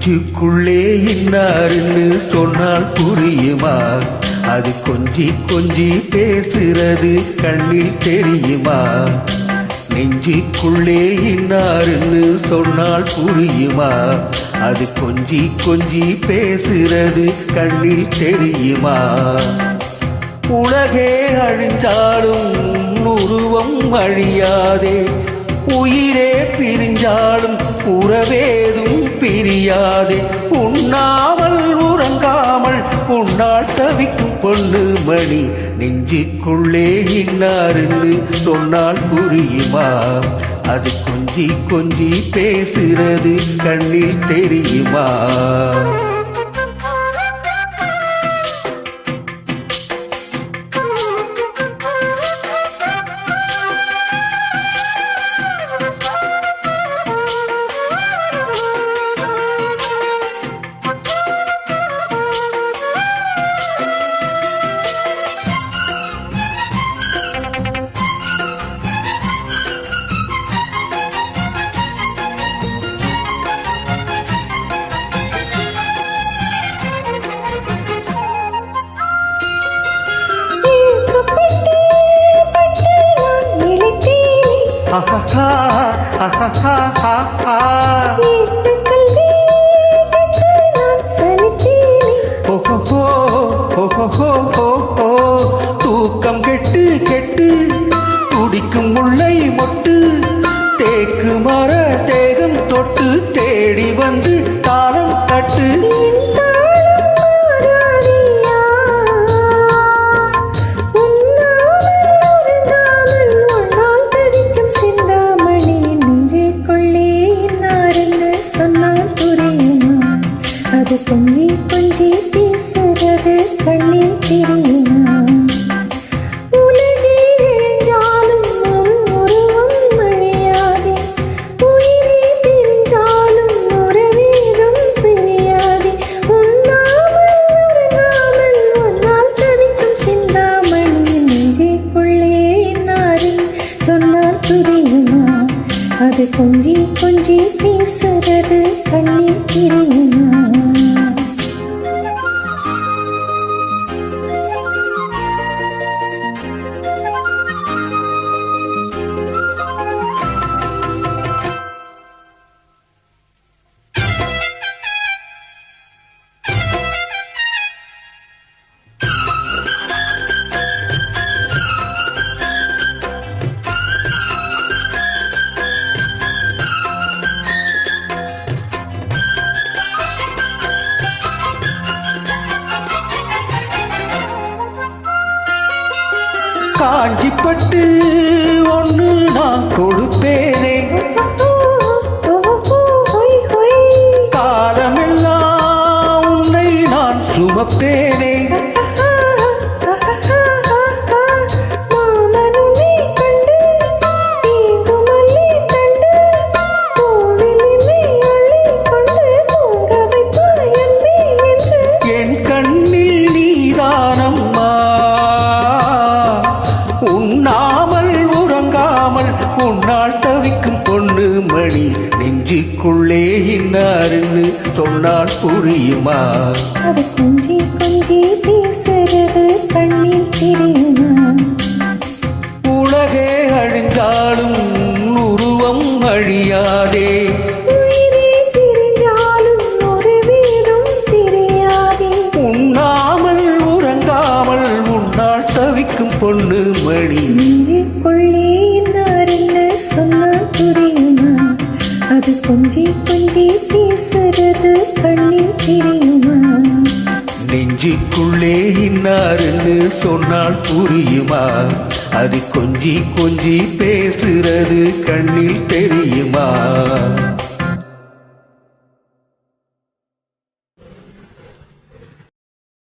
நெஞ்சுக்குள்ளே இன்னாருன்னு சொன்னால் புரியுமா? அது கொஞ்சி கொஞ்சி பேசுறது கண்ணில் தெரியுமா? நெஞ்சுக்குள்ளே இன்னாருன்னு சொன்னால் புரியுமா? அது கொஞ்சி கொஞ்சி பேசுறது கண்ணில் தெரியுமா? உலகே அழிஞ்சாலும் உருவம் அழியாதே, உயிரே பிரிஞ்சாலும் உறவேதும் பிரியாதே. உண்ணாமல் உறங்காமல் உன்னால் தவிக்கும் பொண்ணு மணி, நெஞ்சுக்குள்ளே இன்னாருன்னு சொன்னால் புரியுமா? அது கொஞ்சி கொஞ்சி பேசுறது கண்ணில் தெரியுமா? தூக்கம் கெட்டு கெட்டு துடிக்கும் முல்லை மொட்டு, தேக்கு மர தேகம் தொட்டு தேடி வந்து தாளம் தட்டு. கொஞ்சி கொஞ்சி பேசுறது கண்ணில் தெரியுமா? உலகே இழிஞ்சாலும் உருவம் அழியாதே, உயிரே பிரிஞ்சாலும் உறவேதும் பிரியாதே. உண்ணாமல் உறங்காமல் உன்னால் தவிக்கும் சிந்தாமணி, நெஞ்சுக்குள்ளே இன்னாருன்னு சொன்னால் புரியுமா? அது கொஞ்சி கொஞ்சி பேசுறது கண்ணில் தெரியுமா? காஞ்சிப்பட்டு ஒன்று நான் கொடுப்பேனே, காலமெல்லாம் உன்னை நான் சுமப்பேனே. என் கண்ணில் நீதானம்மா, உண்ணாமல் உறங்காமல் உன்னால் தவிக்கும் பொண்ணு மணி, நெஞ்சுக்குள்ளே இன்னாருன்னு சொன்னால் புரியுமா? அது கொஞ்சி கொஞ்சி பேசுறது கண்ணில் தெரியுமா? உலகே அழிஞ்சாலும் உருவம் அழியாதே, உயிரே பிரிஞ்சாலும் உறவேதும் பிரியாதே. உண்ணாமல் உறங்காமல் உன்னால் தவிக்கும் பொண்ணு மணி, நெஞ்சுக்குள்ளே இன்னாருன்னு சொன்னால் புரியுமா? அது கொஞ்சி கொஞ்சி பேசுறது கண்ணில் தெரியுமா? நெஞ்சுக்குள்ளே இன்னாருன்னு சொன்னால் புரியுமா? அது கொஞ்சி கொஞ்சி பேசுறது கண்ணில் தெரியுமா?